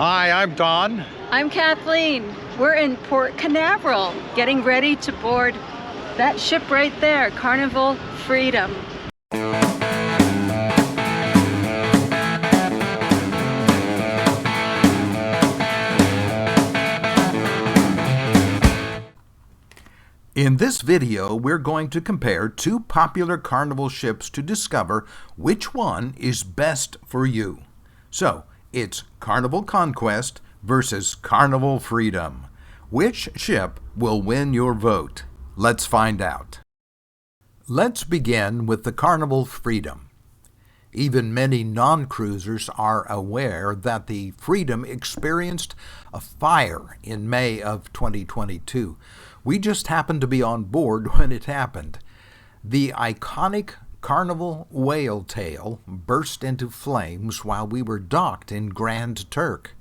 Hi, I'm Don. I'm Kathleen. We're in Port Canaveral, getting ready to board that ship right there, Carnival Freedom. In this video, we're going to compare two popular Carnival ships to discover which one is best for you. So, it's Carnival Conquest versus Carnival Freedom. Which ship will win your vote? Let's find out. Let's begin with the Carnival Freedom. Even many non-cruisers are aware that the Freedom experienced a fire in May of 2022. We just happened to be on board when it happened. The iconic Carnival whale tail burst into flames while we were docked in Grand Turk.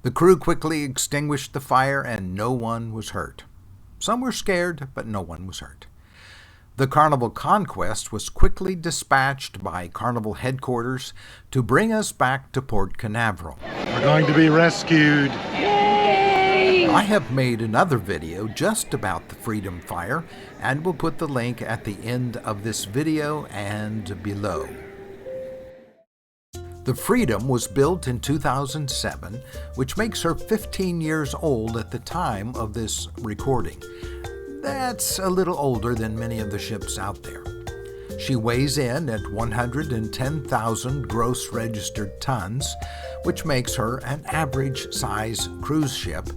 The crew quickly extinguished the fire and no one was hurt. Some were scared, but no one was hurt. The Carnival Conquest was quickly dispatched by Carnival headquarters to bring us back to Port Canaveral. We're going to be rescued. I have made another video just about the Freedom Fire, and we'll put the link at the end of this video and below. The Freedom was built in 2007, which makes her 15 years old at the time of this recording. That's a little older than many of the ships out there. She weighs in at 110,000 gross registered tons, which makes her an average size cruise ship,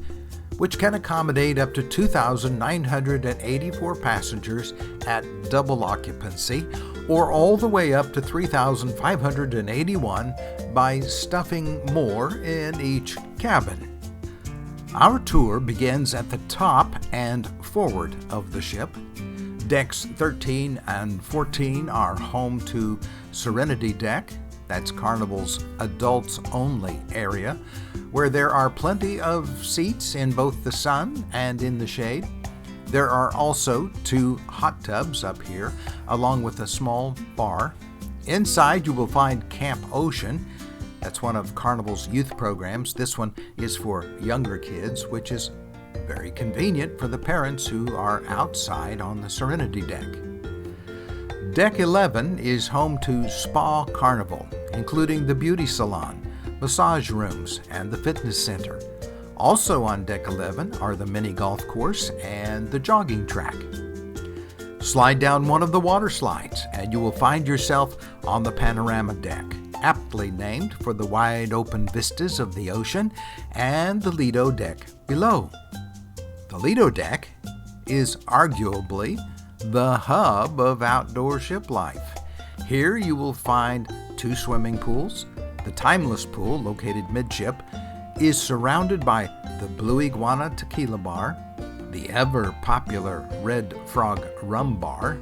which can accommodate up to 2,984 passengers at double occupancy, or all the way up to 3,581 by stuffing more in each cabin. Our tour begins at the top and forward of the ship. Decks 13 and 14 are home to Serenity Deck. That's Carnival's adults-only area, where there are plenty of seats in both the sun and in the shade. There are also 2 hot tubs up here, along with a small bar. Inside you will find Camp Ocean. That's one of Carnival's youth programs. This one is for younger kids, which is very convenient for the parents who are outside on the Serenity Deck. Deck 11 is home to Spa Carnival, including the beauty salon, massage rooms, and the fitness center. Also on Deck 11 are the mini golf course and the jogging track. Slide down one of the water slides and you will find yourself on the panorama deck, aptly named for the wide open vistas of the ocean and the Lido deck below. The Lido deck is arguably the hub of outdoor ship life. Here you will find 2 swimming pools. The Timeless Pool, located midship, is surrounded by the Blue Iguana Tequila Bar, the ever-popular Red Frog Rum Bar,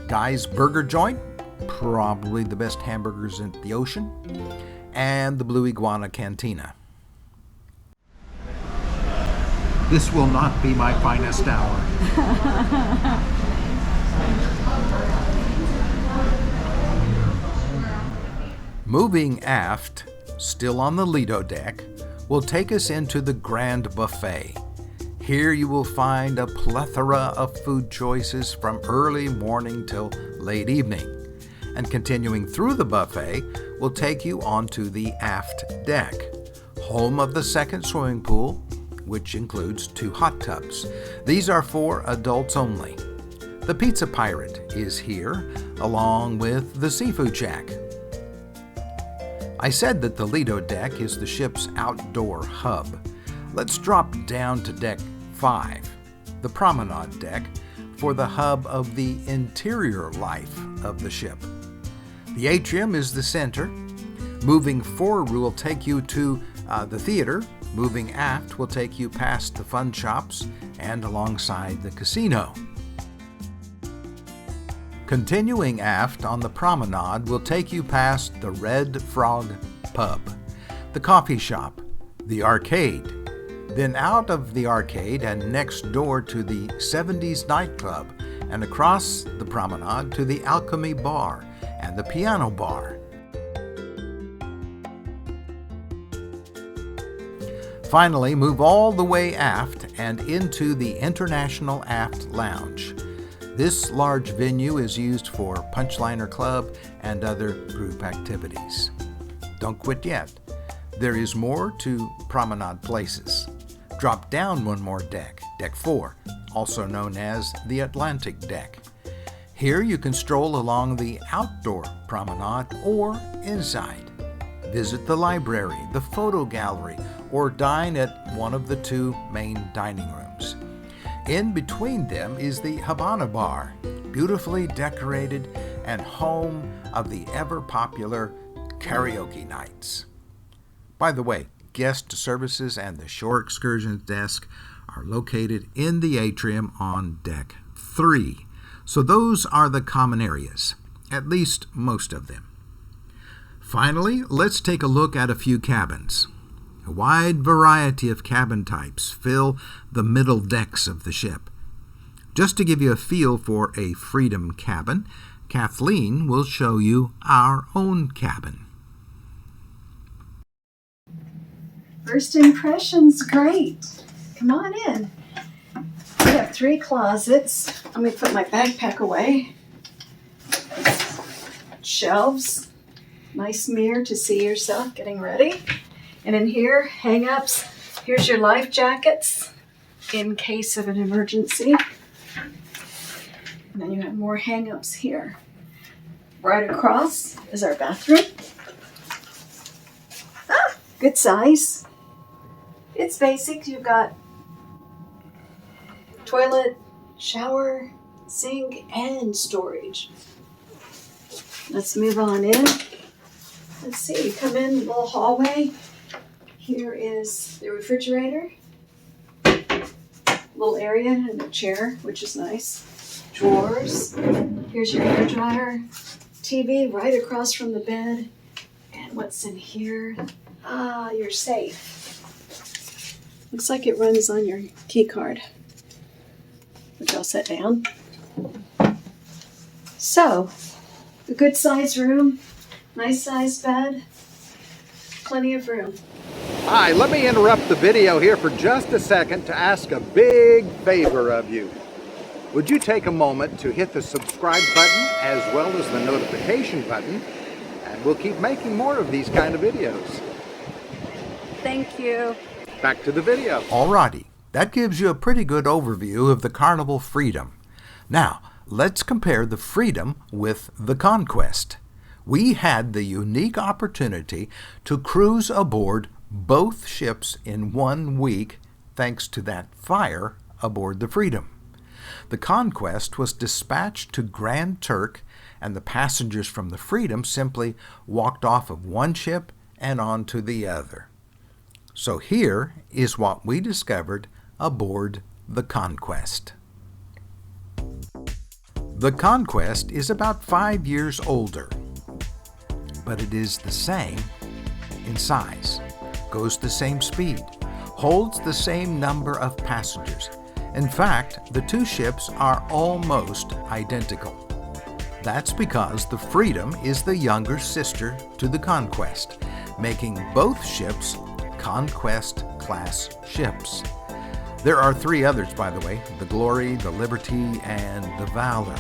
Guy's Burger Joint, probably the best hamburgers in the ocean, and the Blue Iguana Cantina. This will not be my finest hour. Moving aft, still on the Lido deck, will take us into the Grand Buffet. Here you will find a plethora of food choices from early morning till late evening. And continuing through the buffet will take you onto the aft deck, home of the second swimming pool, which includes 2 hot tubs. These are for adults only. The Pizza Pirate is here, along with the Seafood Shack. I said that the Lido deck is the ship's outdoor hub. Let's drop down to Deck 5, the Promenade deck, for the hub of the interior life of the ship. The atrium is the center. Moving forward will take you to the theater. Moving aft will take you past the fun shops and alongside the casino. Continuing aft on the promenade will take you past the Red Frog Pub, the coffee shop, the arcade, then out of the arcade and next door to the 70s nightclub, and across the promenade to the Alchemy Bar and the Piano Bar. Finally, move all the way aft and into the International Aft Lounge. This large venue is used for Punchliner Club and other group activities. Don't quit yet. There is more to Promenade Places. Drop down one more deck, Deck 4, also known as the Atlantic Deck. Here you can stroll along the outdoor promenade or inside. Visit the library, the photo gallery, or dine at one of the two main dining rooms. In between them is the Habana Bar, beautifully decorated and home of the ever-popular karaoke nights. By the way, guest services and the shore excursions desk are located in the atrium on Deck 3. So those are the common areas, at least most of them. Finally, let's take a look at a few cabins. A wide variety of cabin types fill the middle decks of the ship. Just to give you a feel for a Freedom cabin, Kathleen will show you our own cabin. First impressions, great. Come on in. We have 3 closets. Let me put my backpack away. Shelves. Nice mirror to see yourself getting ready. And in here, hang-ups. Here's your life jackets in case of an emergency. And then you have more hang-ups here. Right across is our bathroom. Good size. It's basic. You've got toilet, shower, sink, and storage. Let's move on in. Let's see, come in, little hallway. Here is the refrigerator. Little area and a chair, which is nice. Drawers. Here's your hair dryer. TV right across from the bed. And what's in here? Your safe. Looks like it runs on your key card, which I'll set down. So, a good sized room, nice sized bed, plenty of room. Hi, let me interrupt the video here for just a second to ask a big favor of you. Would you take a moment to hit the subscribe button as well as the notification button, and we'll keep making more of these kind of videos. Thank you. Back to the video. Alrighty, that gives you a pretty good overview of the Carnival Freedom. Now, let's compare the Freedom with the Conquest. We had the unique opportunity to cruise aboard both ships in 1 week thanks to that fire aboard the Freedom. The Conquest was dispatched to Grand Turk, and the passengers from the Freedom simply walked off of one ship and onto the other. So here is what we discovered aboard the Conquest. The Conquest is about 5 years older, but it is the same in size, goes the same speed, holds the same number of passengers. In fact, the two ships are almost identical. That's because the Freedom is the younger sister to the Conquest, making both ships Conquest-class ships. There are 3 others, by the way, the Glory, the Liberty, and the Valor.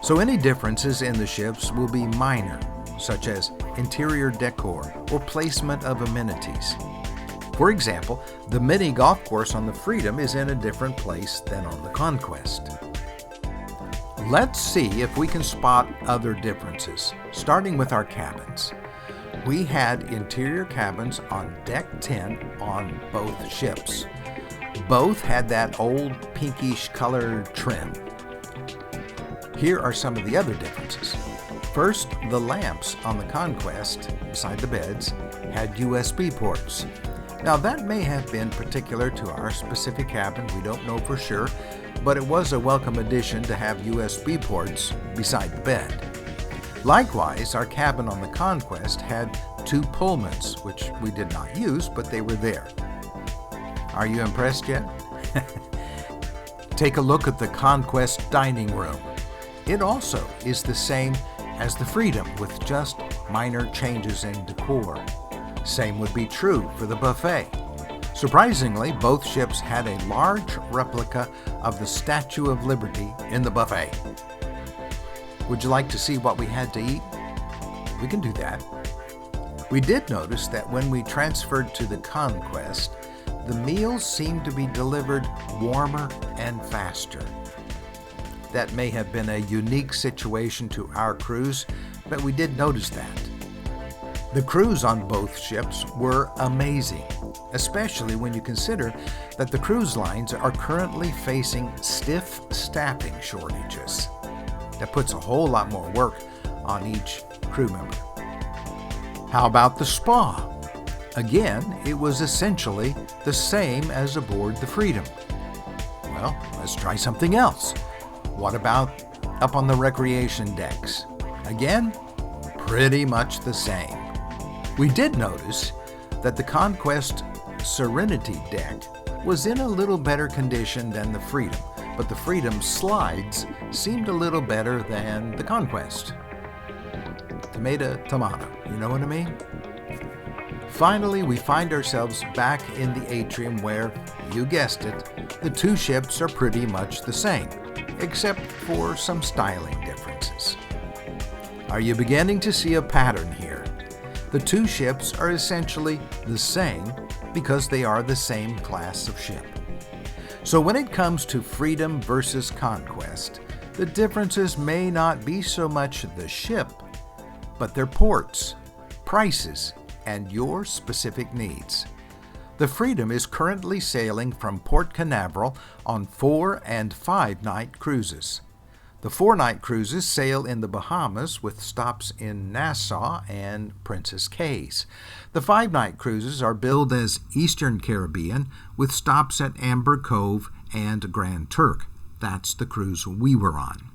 So any differences in the ships will be minor, such as interior decor or placement of amenities. For example, the mini golf course on the Freedom is in a different place than on the Conquest. Let's see if we can spot other differences, starting with our cabins. We had interior cabins on Deck 10 on both ships. Both had that old pinkish color trim. Here are some of the other differences. First, the lamps on the Conquest, beside the beds, had USB ports. Now that may have been particular to our specific cabin, we don't know for sure, but it was a welcome addition to have USB ports beside the bed. Likewise, our cabin on the Conquest had 2 Pullmans, which we did not use, but they were there. Are you impressed yet? Take a look at the Conquest dining room. It also is the same as the Freedom, with just minor changes in decor. Same would be true for the buffet. Surprisingly, both ships had a large replica of the Statue of Liberty in the buffet. Would you like to see what we had to eat? We can do that. We did notice that when we transferred to the Conquest, the meals seemed to be delivered warmer and faster. That may have been a unique situation to our cruise, but we did notice that. The crews on both ships were amazing, especially when you consider that the cruise lines are currently facing stiff staffing shortages. That puts a whole lot more work on each crew member. How about the spa? Again, it was essentially the same as aboard the Freedom. Well, let's try something else. What about up on the recreation decks? Again, pretty much the same. We did notice that the Conquest Serenity deck was in a little better condition than the Freedom, but the Freedom's slides seemed a little better than the Conquest. Tomato, you know what I mean? Finally, we find ourselves back in the atrium where, you guessed it, the two ships are pretty much the same, except for some styling differences. Are you beginning to see a pattern here? The two ships are essentially the same because they are the same class of ship. So when it comes to Freedom versus Conquest, the differences may not be so much the ship, but their ports, prices, and your specific needs. The Freedom is currently sailing from Port Canaveral on 4- and 5-night cruises. The 4-night cruises sail in the Bahamas with stops in Nassau and Princess Cays. The 5-night cruises are billed as Eastern Caribbean with stops at Amber Cove and Grand Turk. That's the cruise we were on.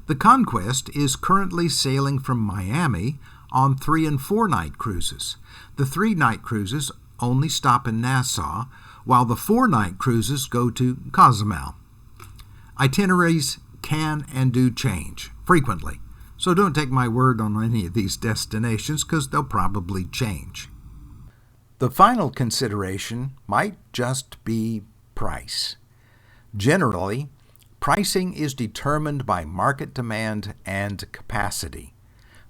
The Conquest is currently sailing from Miami on 3- and 4-night cruises. The 3-night cruises only stop in Nassau, while the 4-night cruises go to Cozumel. Itineraries can and do change frequently, so don't take my word on any of these destinations because they'll probably change. The final consideration might just be price. Generally, pricing is determined by market demand and capacity.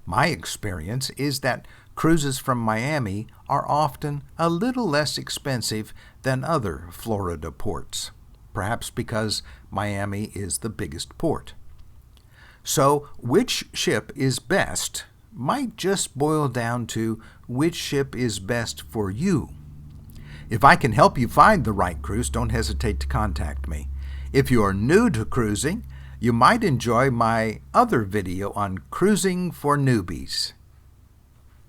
My experience is that cruises from Miami are often a little less expensive than other Florida ports, perhaps because Miami is the biggest port. So, which ship is best might just boil down to which ship is best for you. If I can help you find the right cruise, don't hesitate to contact me. If you are new to cruising, you might enjoy my other video on cruising for newbies.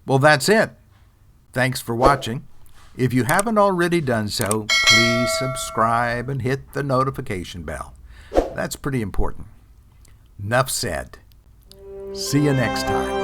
Well, that's it. Thanks for watching. If you haven't already done so, please subscribe and hit the notification bell. That's pretty important. Enough said. See you next time.